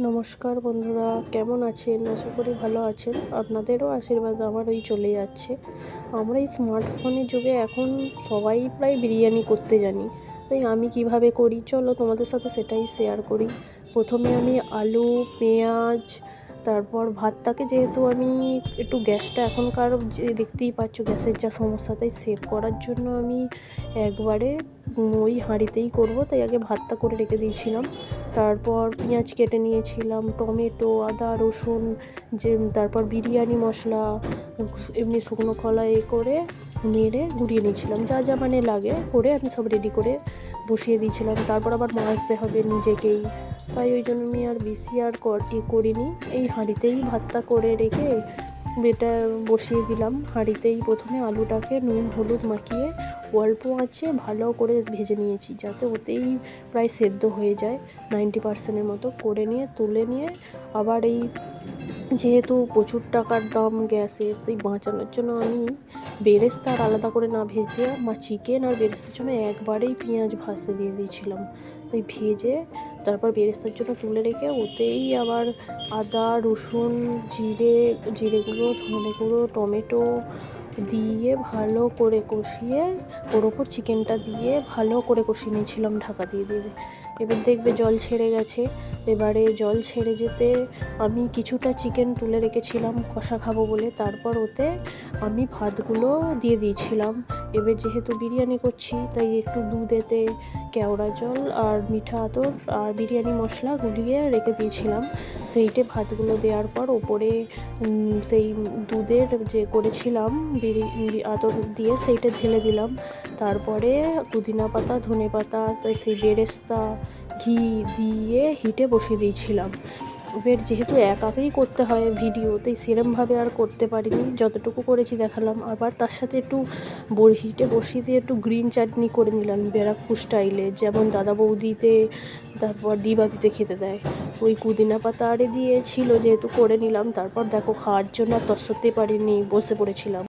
নমস্কার বন্ধুরা, কেমন আছেন? আশা করি ভালো আছেন। আপনাদেরও আশীর্বাদ আমার ওই চলে যাচ্ছে। আমরা এই স্মার্টফোনের যুগে এখন সবাই প্রায় বিরিয়ানি করতে জানি। তাই আমি কিভাবে করি চলো তোমাদের সাথে সেটাই শেয়ার করি। প্রথমে আমি আলু, পেঁয়াজ, তারপর ভাতটাকে যেহেতু আমি একটু গ্যাসটা এখনকার যে দেখতেই পাচ্ছ গ্যাসের যা সমস্যা, তাই সেভ করার জন্য আমি একবারে ওই হাঁড়িতেই করব, তাই আগে ভাতটা করে রেখে দিয়েছিলাম। তারপর পেঁয়াজ কেটে নিয়েছিলাম, টমেটো, আদা, রসুন, তারপর বিরিয়ানি মশলা, এমনি শুকনো খোলা করে নেড়ে গুঁড়িয়ে নিয়েছিলাম, যা যা মানে লাগে করে আমি সব রেডি করে বসিয়ে দিয়েছিলাম। তারপর আবার মাজতে হবে নিজেকেই, তাই ওই জন্য আমি আর বেশি আর করিনি। এই হাঁড়িতেই ভাতটা করে রেখে এটা বসিয়ে দিলাম। হাঁড়িতেই প্রথমে আলুটাকে নুন হলুদ মাখিয়ে অল্প আঁচে ভালো করে ভেজে নিয়েছি, যাতে ওতেই প্রায় সেদ্ধ হয়ে যায় 90% মতো। করে নিয়ে তুলে নিয়ে আবার এই যেহেতু প্রচুর টাকার দাম গ্যাসের, তাই বাঁচানোর জন্য আমি বেরেস্তা আর আলাদা করে না ভেজে চিকেন আর বেরেস্তার জন্য একবারেই পেঁয়াজ ভাজতে দিয়ে দিয়েছিলাম। তাই ভেজে তারপর বেরেস্তার জন্য তুলে রেখে ওতেই আবার আদা, রসুন, জিরে গুঁড়ো, ধনে গুঁড়ো, টমেটো দিয়ে ভালো করে কষিয়ে ওর ওপর চিকেনটা দিয়ে ভালো করে কষিয়ে নিয়েছিলাম ঢাকা দিয়ে দিয়ে। এবার দেখবে জল ছেড়ে গেছে। এবারে জল ছেড়ে যেতে আমি কিছুটা চিকেন তুলে রেখেছিলাম কষা খাবো বলে, তারপর ওতে আমি ভাতগুলো দিয়ে দিয়েছিলাম। এবার যেহেতু বিরিয়ানি করছি তাই একটু দুধেতে কেওড়া জল আর মিঠা আতর আর বিরিয়ানি মশলা গুলিয়ে রেখে দিয়েছিলাম। সেইটে ভাতগুলো দেওয়ার পর ওপরে সেই দুধের যে করেছিলাম আতর দিয়ে সেইটা ঢেলে দিলাম। তারপরে পুদিনা পাতা, ধনে পাতা, সেই বেরেস্তা, ঘি দিয়ে হিটে বসিয়ে দিয়েছিলাম। এবার যেহেতু একাকেই করতে হয় ভিডিও, তাই সেরমভাবে আর করতে পারিনি, যতটুকু করেছি দেখালাম। আবার তার সাথে একটু হিটে বসিয়ে দিয়ে একটু গ্রিন চাটনি করে নিলাম ব্যারাকপুর স্টাইলে, যেমন দাদা বৌদিতে তারপর ডিবাবিতে খেতে দেয়। ওই পুদিনা পাতা আরে দিয়েছিল যেহেতু করে নিলাম। তারপর দেখো খাওয়ার জন্য আর তর সইতে পারিনি, বসে পড়েছিলাম।